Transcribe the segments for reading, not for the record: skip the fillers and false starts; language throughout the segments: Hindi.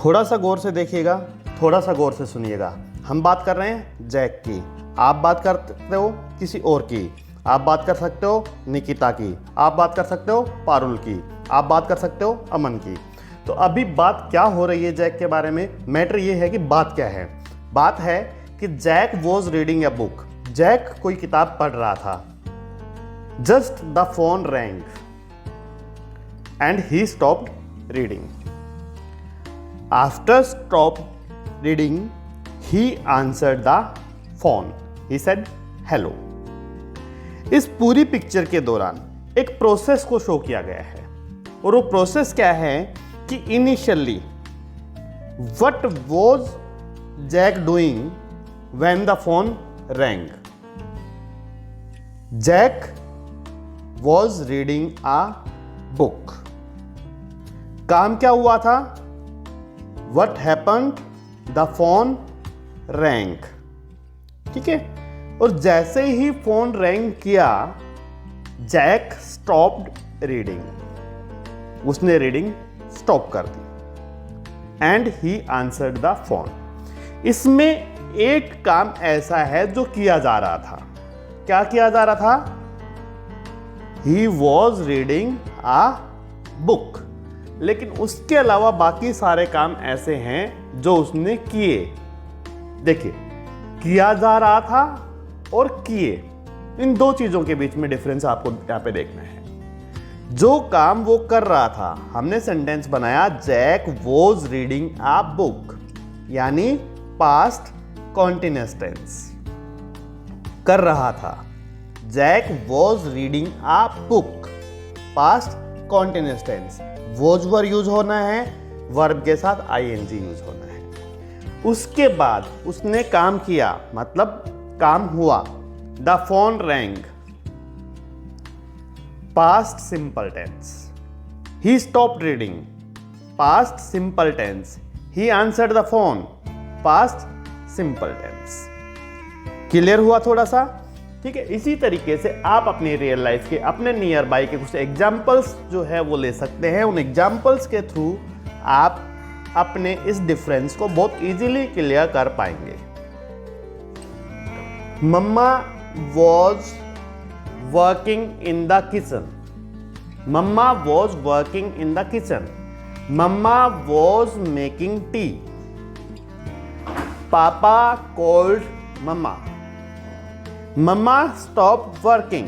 थोड़ा सा गौर से देखिएगा, थोड़ा सा गौर से सुनिएगा। हम बात कर रहे हैं जैक की, आप बात कर सकते हो किसी और की, आप बात कर सकते हो निकिता की, आप बात कर सकते हो पारुल की, आप बात कर सकते हो अमन की। तो अभी बात क्या हो रही है जैक के बारे में? मैटर ये है कि बात क्या है। बात है कि Jack was reading a book. Jack कोई किताब पढ़ रहा था। Just the phone rang and he stopped reading. After stop reading he answered the phone. He said hello. इस पूरी पिक्चर के दौरान एक प्रोसेस को शो किया गया है, और वो प्रोसेस क्या है कि initially what was Jack doing when the phone rang? Jack was reading a book. काम क्या हुआ था? What happened? The phone rang. ठीक है, और जैसे ही फोन रैंग किया, जैक स्टॉप्ड रीडिंग। उसने रीडिंग स्टॉप कर दी and he answered the phone. इसमें एक काम ऐसा है जो किया जा रहा था। क्या किया जा रहा था? ही वॉज रीडिंग अ बुक। लेकिन उसके अलावा बाकी सारे काम ऐसे हैं जो उसने किए। देखिए, किया जा रहा था और किए, इन दो चीजों के बीच में डिफरेंस आपको यहां पे देखना है। जो काम वो कर रहा था, हमने सेंटेंस बनाया Jack was reading a book, यानी पास्ट कॉन्टिन्यूअस टेंस। कर रहा था, Jack was reading a book, past continuous tense. Was verb use होना है, वर्ब के साथ आईएनजी यूज होना है। उसके बाद उसने काम किया, मतलब काम हुआ। The phone rang, past simple tense. He stopped reading, past simple tense. He answered the phone, past simple tense. Clear हुआ थोड़ा सा? ठीक है, इसी तरीके से आप अपनी रियल लाइफ के, अपने नियर बाई के कुछ एग्जाम्पल्स जो है वो ले सकते हैं। उन एग्जाम्पल्स के थ्रू आप अपने इस डिफरेंस को बहुत इजीली क्लियर कर पाएंगे। Mama was working in the kitchen. Mama was working in the kitchen. Mama was making tea. Papa called mama. Mama stop working.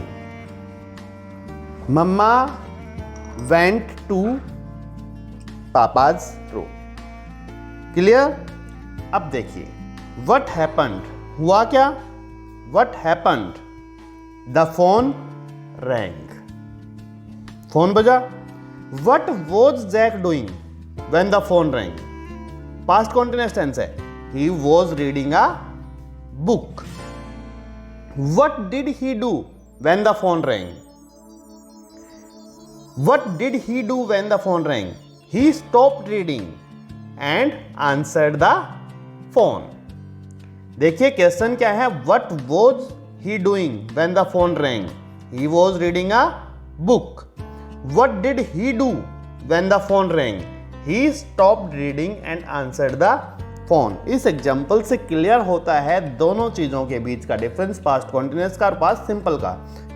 Mama went to papa's room. Clear? अब देखिए, व्हाट हैपेंड, हुआ क्या? What happened? The phone rang, phone बजा। What was Jack doing when the phone rang? Past continuous tense है, he was reading a book. What did he do when the phone rang? What did he do when the phone rang? He stopped reading and answered the phone. देखिए क्वेश्चन क्या है? What was he doing when the phone rang? He was reading a book. What did he do when the phone rang? He stopped reading and answered the phone. इस एग्जाम्पल से क्लियर होता है दोनों चीजों के बीच का डिफरेंस, पास्ट कॉन्टिन्यूअस का और पास्ट सिंपल का।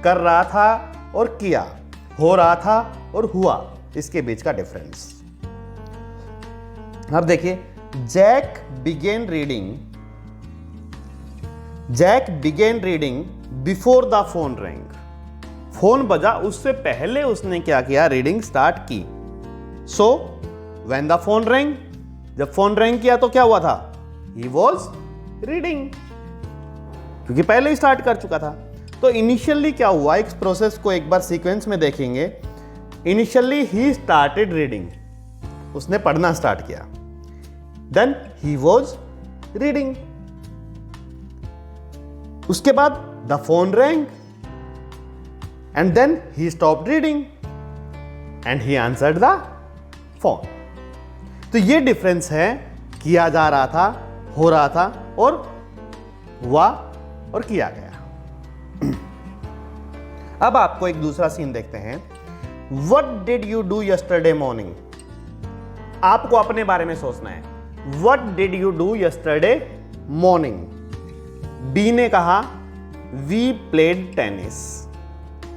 कर रहा था और किया, हो रहा था और हुआ, इसके बीच का डिफरेंस। अब देखिए, Jack began reading. Jack began reading before the phone rang. Phone बजा उससे पहले उसने क्या किया? रीडिंग स्टार्ट की। So when the phone rang, जब फोन रैंग किया तो क्या हुआ था? ही वॉज रीडिंग, क्योंकि पहले ही स्टार्ट कर चुका था। तो इनिशियली क्या हुआ, इस प्रोसेस को एक बार सीक्वेंस में देखेंगे। इनिशियली ही स्टार्टेड रीडिंग, उसने पढ़ना स्टार्ट किया। Then he was reading. उसके बाद the phone rang and then he stopped reading and he answered the phone. तो ये डिफरेंस है, किया जा रहा था, हो रहा था और हुआ और किया गया। अब आपको एक दूसरा सीन देखते हैं। What did you do yesterday morning? आपको अपने बारे में सोचना है। What did you do yesterday morning? B ने कहा वी प्लेड टेनिस,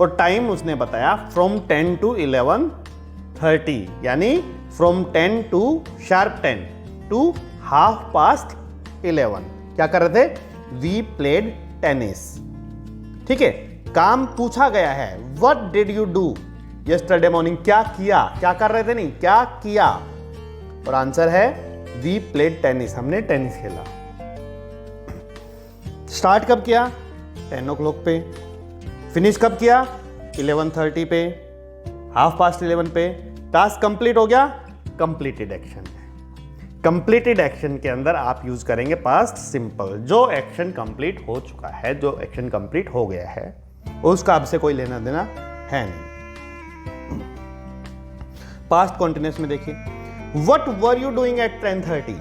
और टाइम उसने बताया फ्रॉम 10 to 11:30, यानी फ्रॉम 10 to sharp 10 to 11:30. क्या कर रहे थे? We played tennis. ठीक है, काम पूछा गया है. What did you do yesterday morning? क्या किया, क्या कर रहे थे, नहीं क्या किया. और आंसर है वी प्लेड टेनिस, हमने टेनिस खेला. स्टार्ट कब किया? 10 o'clock पे. फिनिश कब किया? 11:30 पे, 11:30 पे. टास्क कंप्लीट हो गया, कंप्लीटेड एक्शन है. कंप्लीटेड एक्शन के अंदर आप यूज करेंगे पास्ट सिंपल. जो एक्शन कंप्लीट हो चुका है, जो एक्शन कंप्लीट हो गया है, उसका आपसे कोई लेना देना है नहीं. पास्ट कॉन्टिन्यूस में देखिए, what were you doing at 10:30?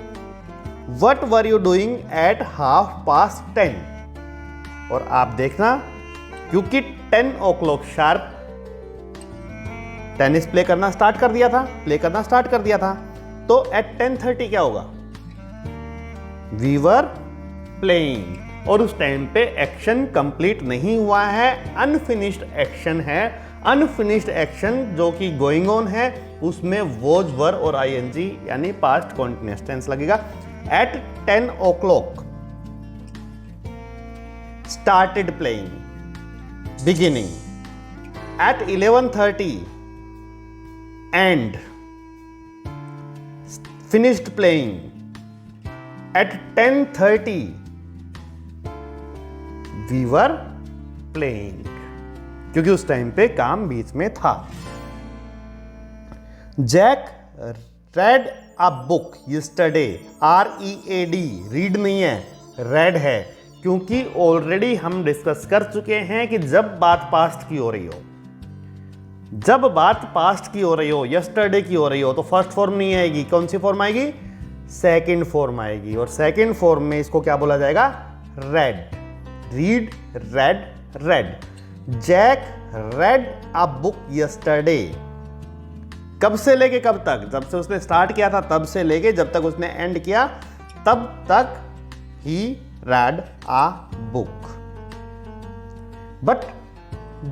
What were you doing at 10:30? और आप देखना, क्योंकि 10 o'clock शार्प टेनिस प्ले करना स्टार्ट कर दिया था, तो एट 10:30 क्या होगा? We were playing. और उस टाइम पे एक्शन कंप्लीट नहीं हुआ है, अनफिनिश्ड एक्शन है. अनफिनिश्ड एक्शन जो कि गोइंग ऑन है, उसमें वॉज, वर और आईएनजी यानी पास्ट कॉन्टिन्यूअस टेंस लगेगा. At 10 o'clock started playing, beginning. At 11:30 and finished playing. At 10:30 we were playing, क्योंकि उस टाइम पे काम बीच में था. Jack read a book yesterday. READ, read नहीं है, रेड है, क्योंकि ऑलरेडी हम डिस्कस कर चुके हैं कि जब बात पास्ट की हो रही हो, यस्टरडे की हो रही हो, तो फर्स्ट फॉर्म नहीं आएगी. कौन सी फॉर्म आएगी? सेकंड फॉर्म आएगी. और सेकंड फॉर्म में इसको क्या बोला जाएगा? Read. Read, read, read. Jack read a book yesterday. कब से लेके कब तक? जब से उसने स्टार्ट किया था तब से लेके जब तक उसने एंड किया तब तक ही read a book. But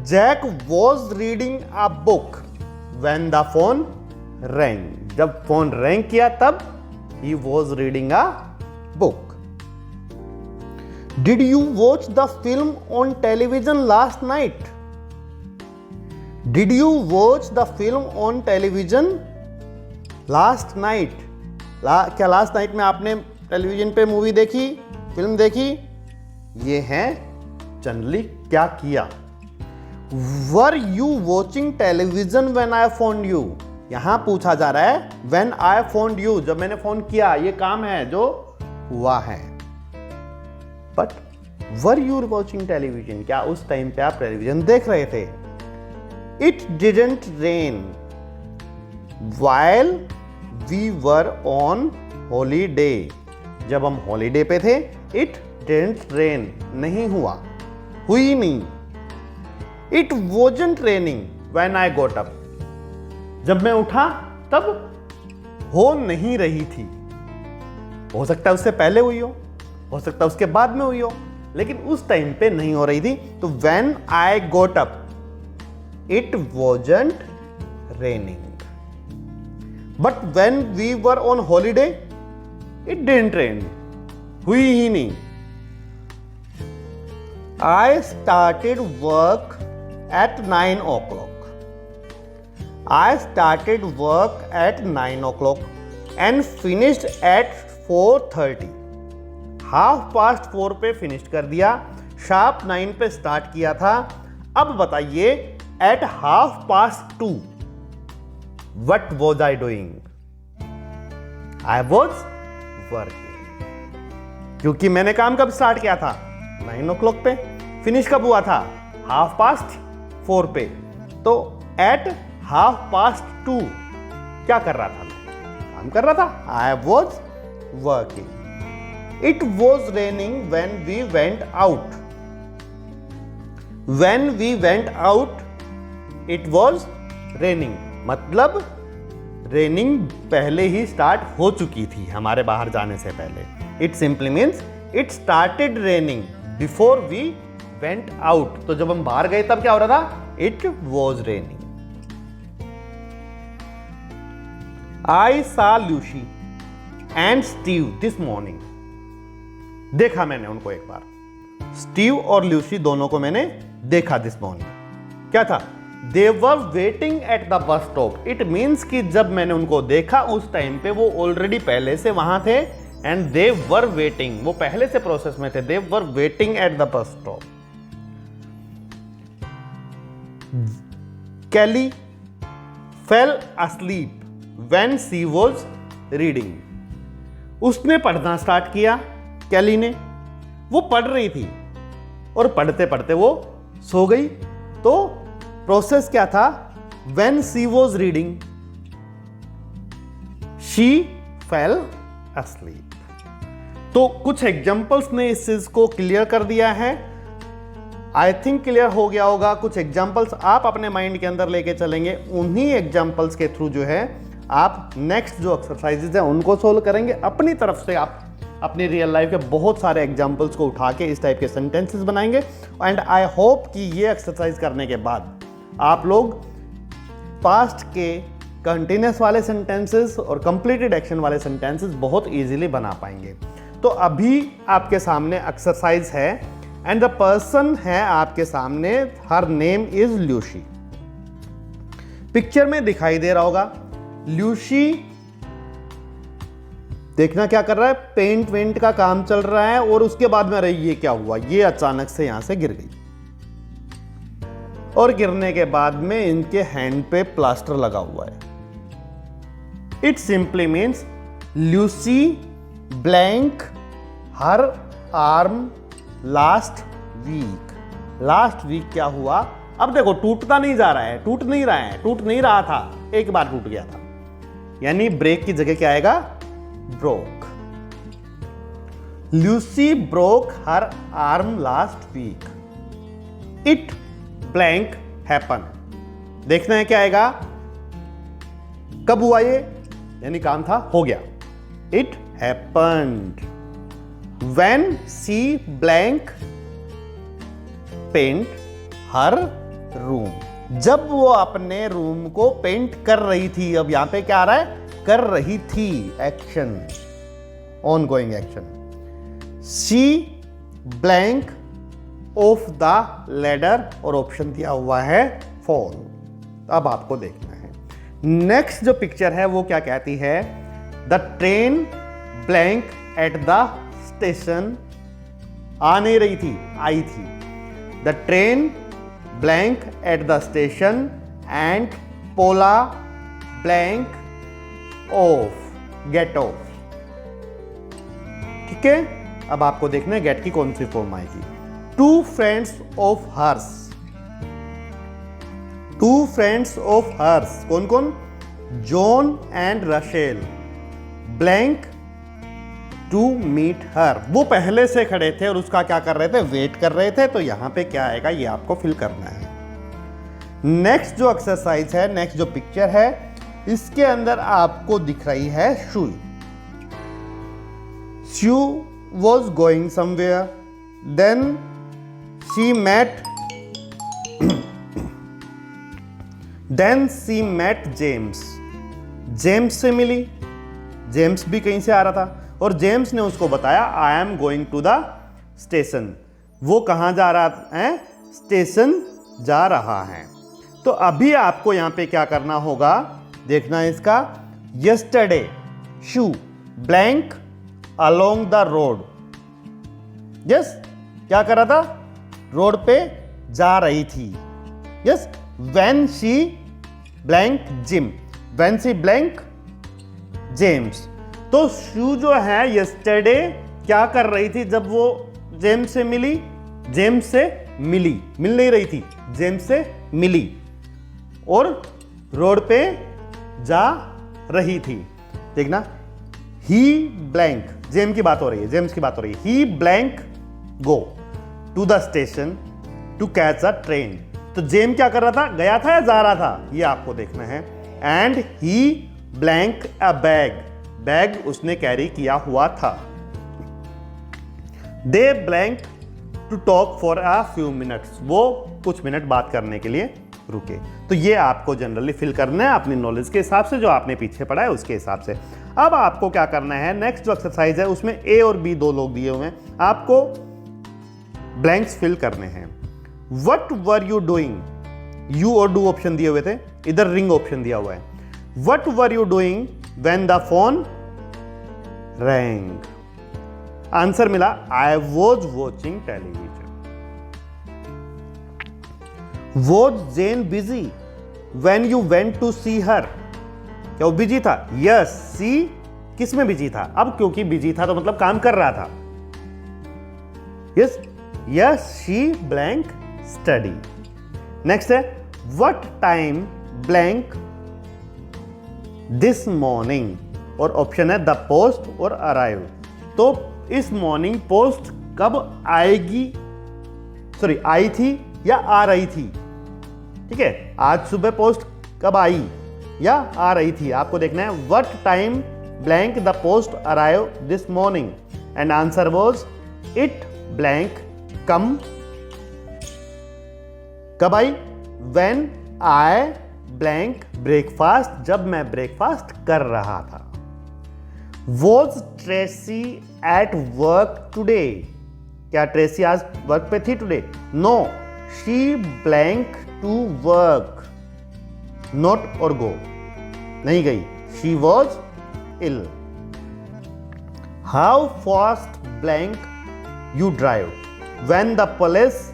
Jack was reading a book when the phone rang. जब फोन रैंग किया तब he was reading a book. Did you watch the film on television last night? Did you watch the film on television last night? क्या लास्ट नाइट में आपने टेलीविजन पे मूवी देखी, फिल्म देखी? ये है जनरली क्या किया. Were you watching television when I phoned you? यहां पूछा जा रहा है when I phoned you, जब मैंने फोन किया. ये काम है जो हुआ है. But were you watching television? क्या उस टाइम पे आप टेलीविजन देख रहे थे? It didn't rain while we were on holiday. जब हम हॉलीडे पे थे, इट डिडंट रेन, नहीं हुआ, हुई नहीं. It wasn't raining when I got up. जब मैं उठा तब हो नहीं रही थी. हो सकता है उससे पहले हुई हो सकता है उसके बाद में हुई हो, लेकिन उस टाइम पे नहीं हो रही थी. तो when I got up it wasn't raining. But when we were on holiday it didn't rain, हुई ही नहीं. I started work at 9 o'clock. I started work at 9 o'clock and finished at 4:30. 4:30 पे फिनिश कर दिया, शार्प 9 पे स्टार्ट किया था. अब बताइए at 2:30 what was I doing? I was working. क्योंकि मैंने काम कब स्टार्ट किया था? 9 o'clock पे. फिनिश कब हुआ था? 4:30 पे. तो at 2:30 क्या कर रहा था? मैं काम कर रहा था. I was working. It was raining when we went out. When we went out, it was raining. मतलब रेनिंग पहले ही स्टार्ट हो चुकी थी हमारे बाहर जाने से पहले. It simply means it started raining before we went out. तो जब हम बाहर गए तब क्या हो रहा था? It was raining. I saw Lucy and Steve this morning. देखा मैंने उनको एक बार. स्टीव और ल्यूसी दोनों को मैंने देखा दिस मॉर्निंग. क्या था? They were waiting at the bus stop. It means कि जब मैंने उनको देखा उस टाइम पे वो ऑलरेडी पहले से वहां थे. एंड दे वर वेटिंग, वो पहले से प्रोसेस में थे. They were waiting at the bus stop. Kelly fell asleep when she was reading. उसने पढ़ना स्टार्ट किया. कैली ने, वो पढ़ रही थी और पढ़ते पढ़ते वो सो गई. तो प्रोसेस क्या था? when she was reading she fell asleep. तो कुछ एग्जाम्पल्स ने इस चीज को क्लियर कर दिया है. आई थिंक क्लियर हो गया होगा. कुछ एग्जाम्पल्स आप अपने माइंड के अंदर लेके चलेंगे. उन्हीं एग्जाम्पल्स के थ्रू जो है आप नेक्स्ट जो एक्सरसाइजेज हैं उनको सोल्व करेंगे. अपनी तरफ से आप अपनी रियल लाइफ के बहुत सारे एग्जाम्पल्स को उठा के इस टाइप के सेंटेंसेस बनाएंगे. एंड आई होप कि ये एक्सरसाइज करने के बाद आप लोग पास्ट के कंटिन्यूस वाले सेंटेंसेस और कंप्लीटेड एक्शन वाले सेंटेंसेस बहुत इजीली बना पाएंगे. तो अभी आपके सामने एक्सरसाइज है एंड द पर्सन है आपके सामने. Her name is Lucy. Picture में दिखाई दे रहा होगा. ल्यूसी देखना क्या कर रहा है? पेंट वेंट का काम चल रहा है. और उसके बाद में अरे ये क्या हुआ? ये अचानक से यहां से गिर गई. और गिरने के बाद में इनके हैंड पे प्लास्टर लगा हुआ है. It simply means Lucy blank her arm last week. Last week क्या हुआ? अब देखो टूटता नहीं जा रहा है, टूट नहीं रहा है, टूट नहीं रहा था, एक बार टूट गया था. यानी ब्रेक की जगह क्या आएगा? Broke. Lucy broke her arm last week. It blank happen. देखना है क्या आएगा? कब हुआ ये? यानी काम था, हो गया. It happened when she blank paint her room. जब वो अपने रूम को पेंट कर रही थी. अब यहां पे क्या आ रहा है? कर रही थी. Action, on going action. She blank of the ladder और ऑप्शन दिया हुआ है फॉल. अब आपको देखना है नेक्स्ट जो पिक्चर है वो क्या कहती है? The train blank at the station. आ नहीं रही थी, आई थी. The train blank at the station and Paula blank off, get off. ठीक है. अब आपको देखना है गेट की कौन सी फॉर्म आएगी. Two friends of hers. Two friends of hers कौन कौन? John and Rachel blank to meet her. वो पहले से खड़े थे और उसका क्या कर रहे थे? वेट कर रहे थे. तो यहां पे क्या आएगा ये आपको फिल करना है. नेक्स्ट जो एक्सरसाइज है, नेक्स्ट जो पिक्चर है, इसके अंदर आपको दिख रही है शुई. She was going somewhere then she met James. James से मिली. जेम्स भी कहीं से आ रहा था और जेम्स ने उसको बताया I am going to the station. वो कहां जा रहा है? स्टेशन जा रहा है. तो अभी आपको यहां पे क्या करना होगा? देखना है इसका. Yesterday shoe blank along the road. Yes, क्या कर रहा था? रोड पे जा रही थी. Yes. When she blank gym. When she blank James. तो शू जो है यस्टरडे क्या कर रही थी? जब वो जेम्स से मिली, जेम्स से मिली, मिल नहीं रही थी, जेम्स से मिली और रोड पे जा रही थी. देखना, ही ब्लैंक, जेम की बात हो रही है, जेम्स की बात हो रही है. He blank go to the station to catch a train. तो जेम क्या कर रहा था? गया था या जा रहा था? ये आपको देखना है. And he blank a bag, bag उसने कैरी किया हुआ था। They blank to talk for a few minutes, वो कुछ मिनट बात करने के लिए रुके। तो ये आपको जनरली फिल करना है अपनी नॉलेज के हिसाब से, जो आपने पीछे पढ़ा है उसके हिसाब से। अब आपको क्या करना है, नेक्स्ट जो एक्सरसाइज है उसमें ए और बी दो लोग दिए हुए हैं, आपको ब्लैंक्स फिल करने हैं। What were you doing, you और डू ऑप्शन दिए हुए थे, इधर रिंग ऑप्शन दिया हुआ है। What were you doing when the phone rang, answer मिला I was watching television. Was Jane busy when you went to see her, क्या वो बिजी था? यस, सी किस में बिजी था? अब क्योंकि बिजी था तो मतलब काम कर रहा था। Yes, yes she blank study. Next है what time blank this morning, और ऑप्शन है द पोस्ट और अराइव। तो इस मॉर्निंग पोस्ट कब आएगी, सॉरी आई थी या आ रही थी? ठीक है, आज सुबह पोस्ट कब आई या आ रही थी, आपको देखना है। What time blank the post arrive this morning, and answer was it blank come, कब आई? व्हेन आई ब्लैंक ब्रेकफास्ट, जब मैं ब्रेकफास्ट कर रहा था। Was Tracy at work today, क्या ट्रेसी आज वर्क पे थी today? No, she blank to work, not और गो, नहीं गई, she was ill. How fast blank you drive when the police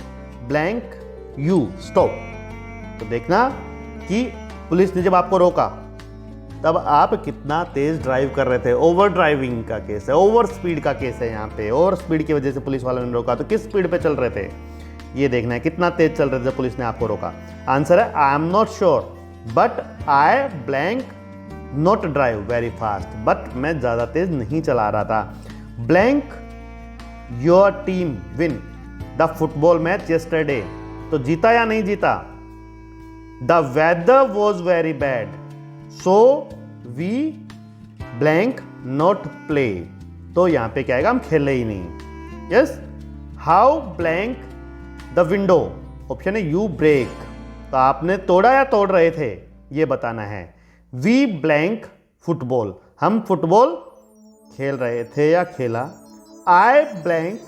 blank you stop. तो देखना कि पुलिस ने जब आपको रोका तब आप कितना तेज ड्राइव कर रहे थे। ओवर ड्राइविंग का केस है, ओवर स्पीड का केस है यहाँ पे। ओवर स्पीड की वजह से पुलिस वालों ने रोका, तो किस स्पीड पे चल रहे थे ये देखना है, कितना तेज चल रहे थे जब पुलिस ने आपको रोका। आंसर है I am not sure but I blank not drive very fast, but मैं ज्यादा तेज नहीं चला रहा था। Blank your team win the football match yesterday, तो जीता या नहीं जीता? The weather was very bad so we blank not play, तो यहां पे क्या आएगा, हम खेले ही नहीं। Yes, how blank the window, option है यू ब्रेक, तो आपने तोड़ा या तोड़ रहे थे ये बताना है। वी ब्लैंक फुटबॉल, हम फुटबॉल खेल रहे थे या खेला। आई ब्लैंक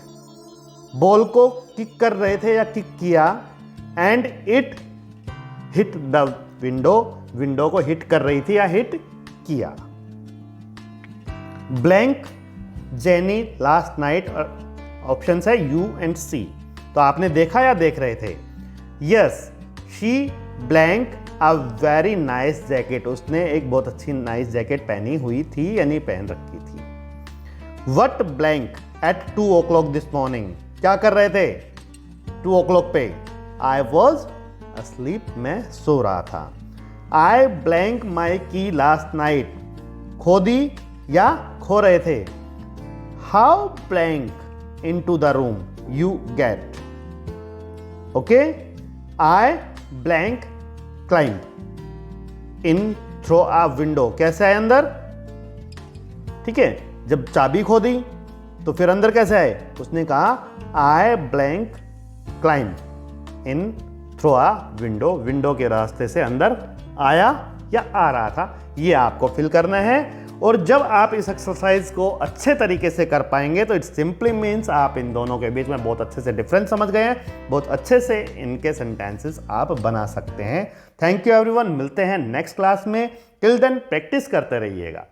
बॉल को किक कर रहे थे या किक किया। And it hit the window, window को हिट कर रही थी या हिट किया। Blank jenny last night, option है यू एंड सी, तो आपने देखा या देख रहे थे? Yes, she blank a very nice jacket, उसने एक बहुत अच्छी नाइस जैकेट पहनी हुई थी यानी पहन रखी थी। What blank eight 2 o'clock this morning, क्या कर रहे थे 2 o'clock पे? आई वॉज अस्लीप, मैं सो रहा था। आई ब्लैंक माई की लास्ट नाइट, खो दी या खो रहे थे? How blank into the room you get, okay. I blank climb in through a window, कैसे आए अंदर? ठीक है, जब चाबी खो दी तो फिर अंदर कैसे आए? उसने कहा I blank climb in through a window, window के रास्ते से अंदर आया या आ रहा था। ये आपको फिल करना है, और जब आप इस एक्सरसाइज को अच्छे तरीके से कर पाएंगे तो इट सिंपली मीन्स आप इन दोनों के बीच में बहुत अच्छे से डिफरेंस समझ गए हैं, बहुत अच्छे से इनके सेंटेंसेस आप बना सकते हैं। थैंक यू एवरीवन, मिलते हैं नेक्स्ट क्लास में। टिल देन प्रैक्टिस करते रहिएगा।